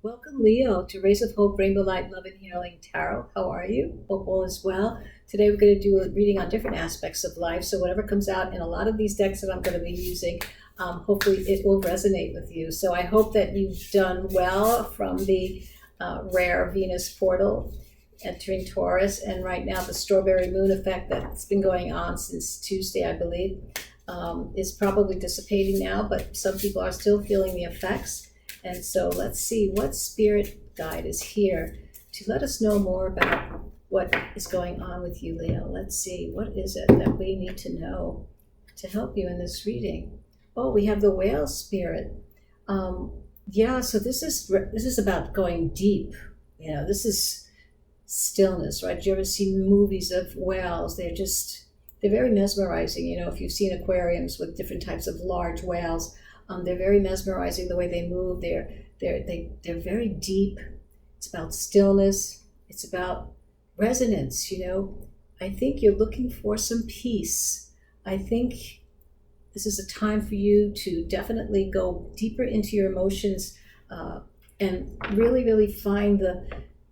Welcome, Leo, to Rays of Hope, Rainbow Light, Love, and Healing Tarot. How are you? Hope all is well. Today we're going to do a reading on different aspects of life. So whatever comes out in a lot of these decks that I'm going to be using, hopefully it will resonate with you. So I hope that you've done well from the rare Venus portal entering Taurus. And right now the strawberry moon effect that's been going on since Tuesday, I believe, is probably dissipating now, but some people are still feeling the effects. And so let's see what spirit guide is here to let us know more about what is going on with you, Leo. Let's see, what is it that we need to know to help you in this reading? Oh, we have the whale spirit. Yeah, so this is about going deep. You know, this is stillness, right? Do you ever see movies of whales? They're very mesmerizing. You know, if you've seen aquariums with different types of large whales, they're very mesmerizing the way they move. They're very deep. It's about stillness. It's about resonance. You know, I think you're looking for some peace. I think this is a time for you to definitely go deeper into your emotions and really, really find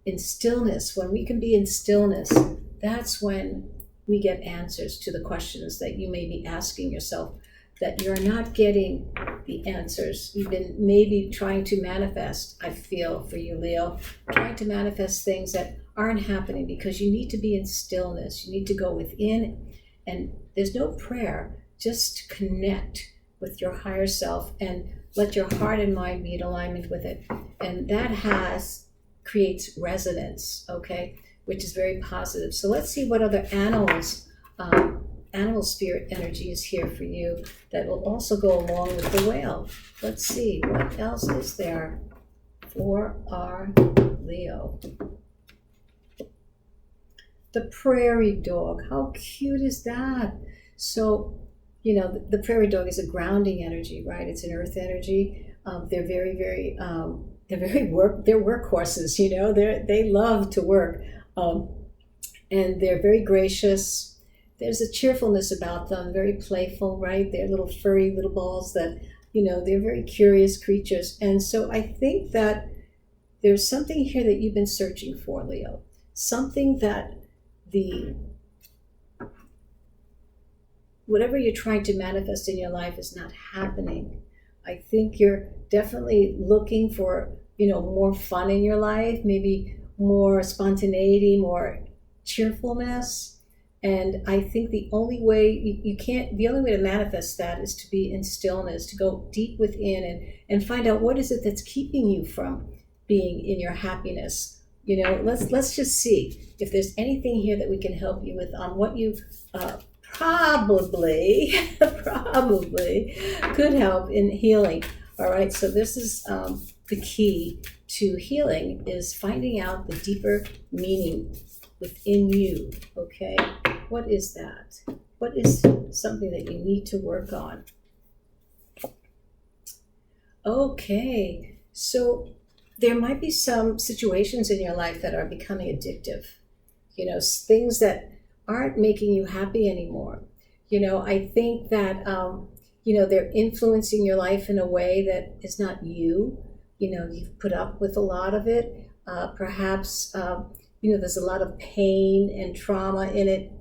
in stillness. When we can be in stillness, that's when we get answers to the questions that you may be asking yourself, that you're not getting the answers. You've been maybe trying to manifest, I feel for you, Leo, trying to manifest things that aren't happening because you need to be in stillness. You need to go within, and there's no prayer. Just connect with your higher self and let your heart and mind be in alignment with it. And that creates resonance, okay, which is very positive. So let's see what other animal spirit energy is here for you that will also go along with the whale. Let's see, what else is there for our Leo? The prairie dog, how cute is that? So, you know, the prairie dog is a grounding energy, right? It's an earth energy. They're workhorses, you know, they love to work. And they're very gracious. There's a cheerfulness about them, very playful, right? They're little furry little balls that, you know, they're very curious creatures. And so I think that there's something here that you've been searching for, Leo. Something that whatever you're trying to manifest in your life is not happening. I think you're definitely looking for, you know, more fun in your life, maybe more spontaneity, more cheerfulness. And I think the only way to manifest that is to be in stillness, to go deep within and find out what is it that's keeping you from being in your happiness. You know, let's just see if there's anything here that we can help you with on what you probably could help in healing. All right, so this is the key to healing, is finding out the deeper meaning within you, okay? What is that? What is something that you need to work on? Okay, so there might be some situations in your life that are becoming addictive, you know, things that aren't making you happy anymore. You know, I think that, you know, they're influencing your life in a way that is not you. You know, you've put up with a lot of it. Perhaps, you know, there's a lot of pain and trauma in it,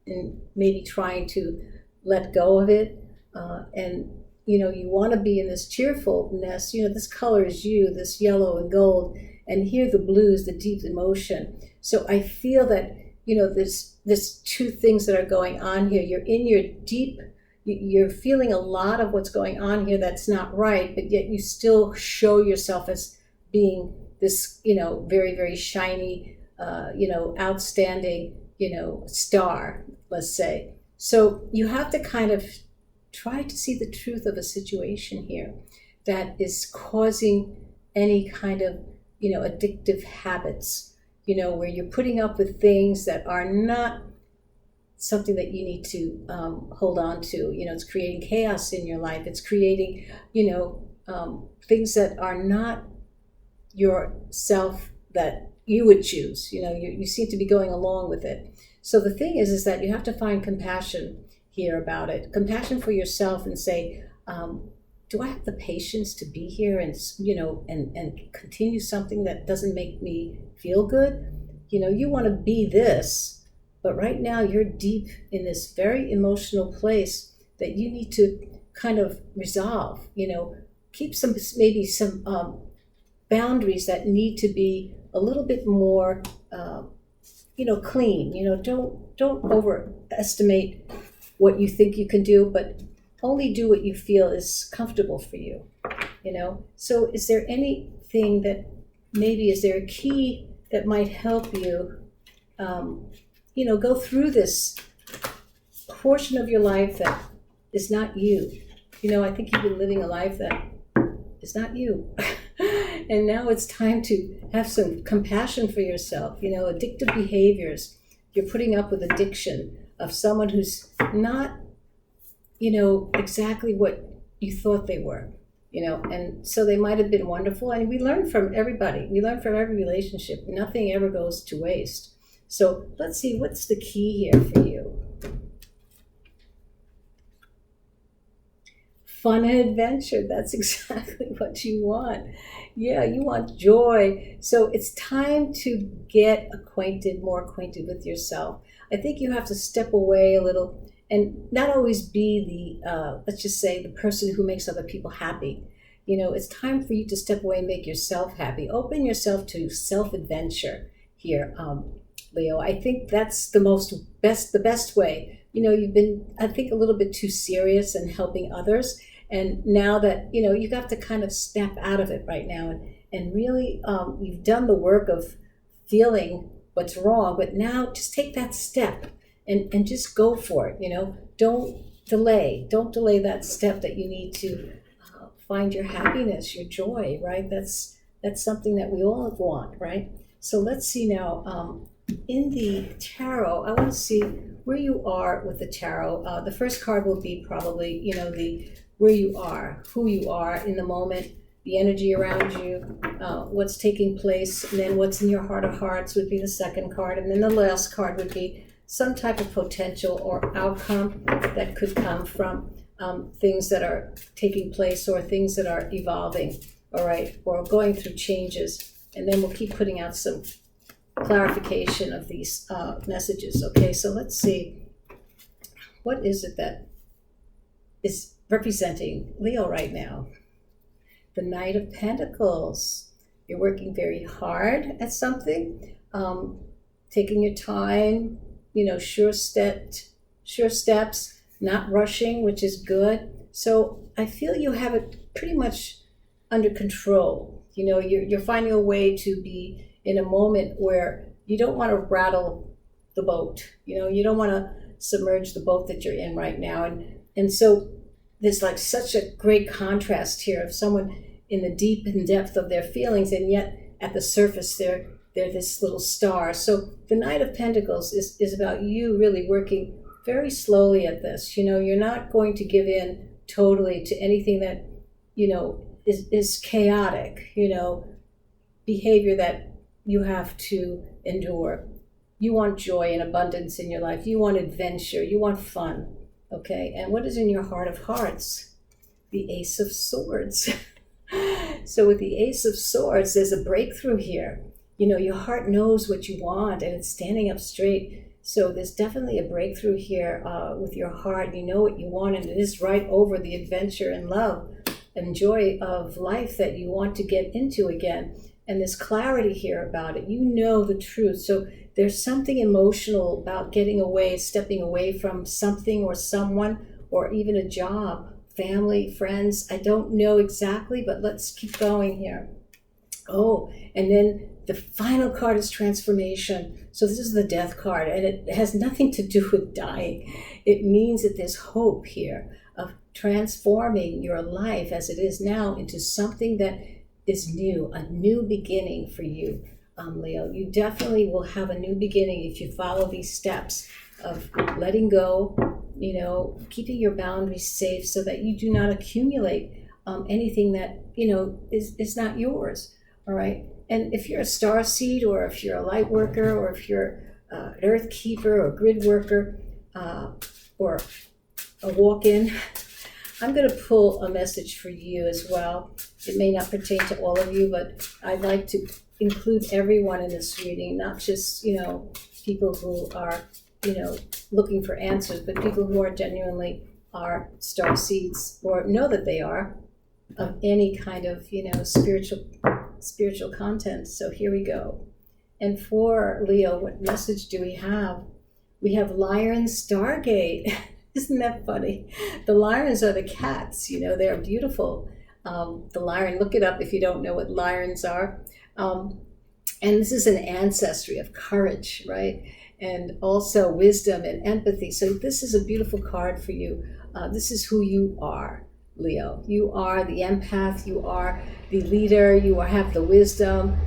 and maybe trying to let go of it. And, you know, you want to be in this cheerfulness. You know, this color is you, this yellow and gold, and here the blue is the deep emotion. So I feel that, you know, there's two things that are going on here. You're in your deep, you're feeling a lot of what's going on here that's not right, but yet you still show yourself as being this, you know, very, very shiny, you know, outstanding, you know, star, let's say. So you have to kind of try to see the truth of a situation here that is causing any kind of, you know, addictive habits, you know, where you're putting up with things that are not something that you need to hold on to. You know, it's creating chaos in your life. It's creating, you know, things that are not yourself that you would choose. You know, you seem to be going along with it. So the thing is that you have to find compassion here about it. Compassion for yourself and say, do I have the patience to be here and, and continue something that doesn't make me feel good? You want to be this, but right now you're deep in this very emotional place that you need to kind of resolve, keep maybe some boundaries that need to be a little bit more, clean. Don't overestimate what you think you can do, but only do what you feel is comfortable for you. So is there anything that is there a key that might help you, go through this portion of your life that is not you? I think you've been living a life that is not you. And now it's time to have some compassion for yourself. Addictive behaviors. You're putting up with addiction of someone who's not, exactly what you thought they were. And so they might have been wonderful. And we learn from everybody. We learn from every relationship. Nothing ever goes to waste. So let's see, what's the key here for you? Fun and adventure. That's exactly what you want. Yeah, you want joy. So it's time to get more acquainted with yourself. I think you have to step away a little and not always be the, let's just say, the person who makes other people happy. It's time for you to step away and make yourself happy. Open yourself to self-adventure here, Leo. I think that's the best way. You've been, I think, a little bit too serious in helping others. And now that, you have to kind of snap out of it right now and really, you've done the work of feeling what's wrong, but now just take that step and just go for it. Don't delay that step that you need to find your happiness, your joy, right? That's something that we all want, right? So let's see now, in the tarot, I want to see where you are with the tarot. The first card will be probably, where you are, who you are in the moment, the energy around you, what's taking place, and then what's in your heart of hearts would be the second card, and then the last card would be some type of potential or outcome that could come from things that are taking place or things that are evolving, all right, or going through changes. And then we'll keep putting out some clarification of these messages. Okay, so let's see. What is it that is representing Leo right now? The Knight of Pentacles. You're working very hard at something, taking your time, sure steps, not rushing, which is good. So I feel you have it pretty much under control. You're finding a way to be in a moment where you don't want to rattle the boat. You don't want to submerge the boat that you're in right now. And so there's like such a great contrast here of someone in the deep and depth of their feelings, and yet at the surface they're this little star. So the Knight of Pentacles is about you really working very slowly at this. You're not going to give in totally to anything that, is chaotic, behavior that you have to endure. You want joy and abundance in your life. You want adventure. You want fun. Okay, and what is in your heart of hearts? The Ace of Swords. So with the Ace of Swords, there's a breakthrough here. Your heart knows what you want and it's standing up straight. So there's definitely a breakthrough here with your heart. You know what you want, and it is right over the adventure and love and joy of life that you want to get into again. And there's clarity here about it. You know the truth. So there's something emotional about getting away, stepping away from something or someone, or even a job, family, friends. I don't know exactly, but let's keep going here. Oh, and then the final card is transformation. So this is the Death card, and it has nothing to do with dying. It means that there's hope here of transforming your life as it is now into something that is new, a new beginning for you, Leo. You definitely will have a new beginning if you follow these steps of letting go, keeping your boundaries safe so that you do not accumulate anything that, is not yours, all right? And if you're a star seed, or if you're a light worker, or if you're an earth keeper or grid worker, or a walk-in, I'm going to pull a message for you as well. It may not pertain to all of you, but I'd like to include everyone in this reading, not just, people who are, looking for answers, but people who are genuinely are star seeds or know that they are of any kind of, spiritual content. So here we go. And for Leo, what message do we have? We have Lion Stargate. Isn't that funny? The lions are the cats, they're beautiful. The lion, look it up if you don't know what lions are. And this is an ancestry of courage, right? And also wisdom and empathy. So this is a beautiful card for you. This is who you are, Leo. You are the empath, you are the leader, you have the wisdom.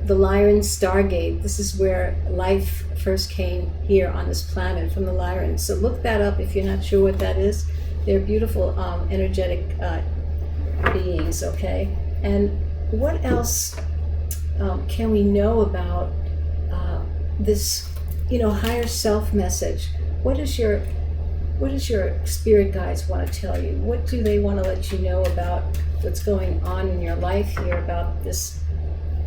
The Lyran Stargate, this is where life first came here on this planet, from the Lyran. So look that up if you're not sure what that is. They're beautiful, energetic beings, okay? And what else can we know about this, higher self message? What does your spirit guides want to tell you? What do they want to let you know about what's going on in your life here, about this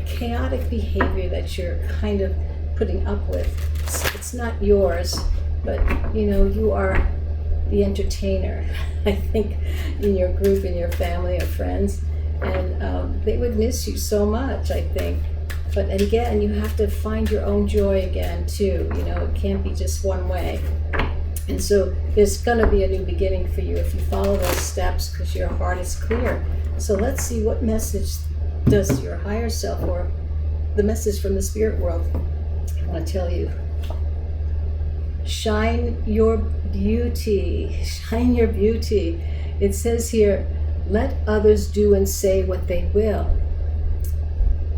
chaotic behavior that you're kind of putting up with? It's not yours, but you are the entertainer, I think, in your group, in your family or friends, and they would miss you so much, I think. But again, you have to find your own joy again too. It can't be just one way. And so there's going to be a new beginning for you if you follow those steps, because your heart is clear. So let's see, what message does your higher self, or the message from the spirit world, want to tell you? Shine your beauty. Shine your beauty. It says here, let others do and say what they will.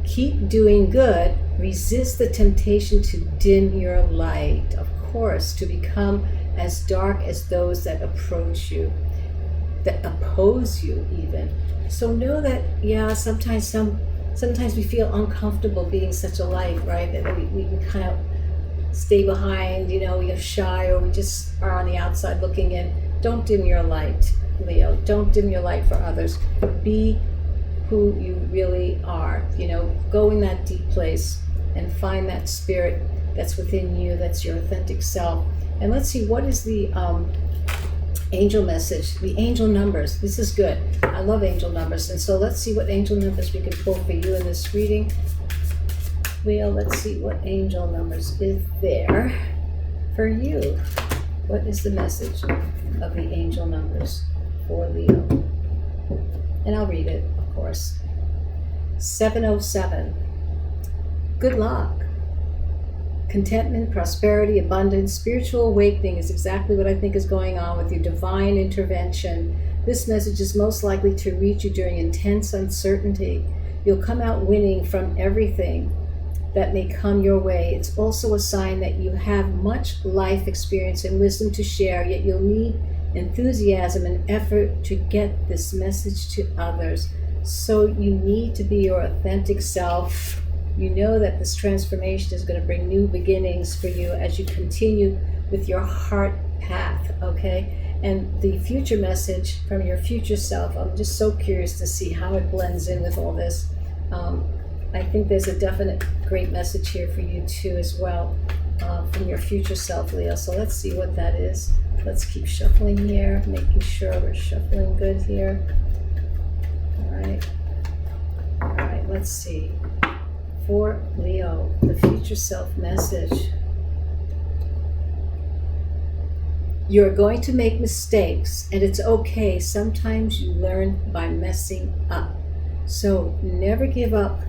Keep doing good. Resist the temptation to dim your light. Of course, to become as dark as those that approach you, that oppose you even. So know that, sometimes we feel uncomfortable being such a light, right? That we kind of stay behind, we are shy, or we just are on the outside looking in. Don't dim your light, Leo. Don't dim your light for others. Be who you really are. Go in that deep place and find that spirit that's within you, that's your authentic self. And let's see, what is the angel message? The angel numbers. This is good. I love angel numbers. And so let's see what angel numbers we can pull for you in this reading. Leo, let's see what angel numbers is there for you. What is the message of the angel numbers for Leo? And I'll read it, of course. 707. Good luck. Contentment, prosperity, abundance, spiritual awakening is exactly what I think is going on with your divine intervention. This message is most likely to reach you during intense uncertainty. You'll come out winning from everything that may come your way. It's also a sign that you have much life experience and wisdom to share, yet you'll need enthusiasm and effort to get this message to others. So you need to be your authentic self. You know that this transformation is going to bring new beginnings for you as you continue with your heart path, okay? And the future message from your future self, I'm just so curious to see how it blends in with all this. I think there's a definite great message here for you too as well, from your future self, Leo. So let's see what that is. Let's keep shuffling here, making sure we're shuffling good here. All right, let's see. For Leo, the future self message. You're going to make mistakes, and it's okay. Sometimes you learn by messing up. So never give up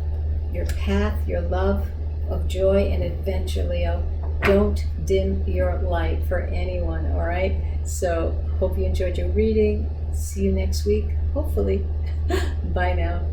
your path, your love of joy and adventure, Leo. Don't dim your light for anyone, all right? So hope you enjoyed your reading. See you next week, hopefully. Bye now.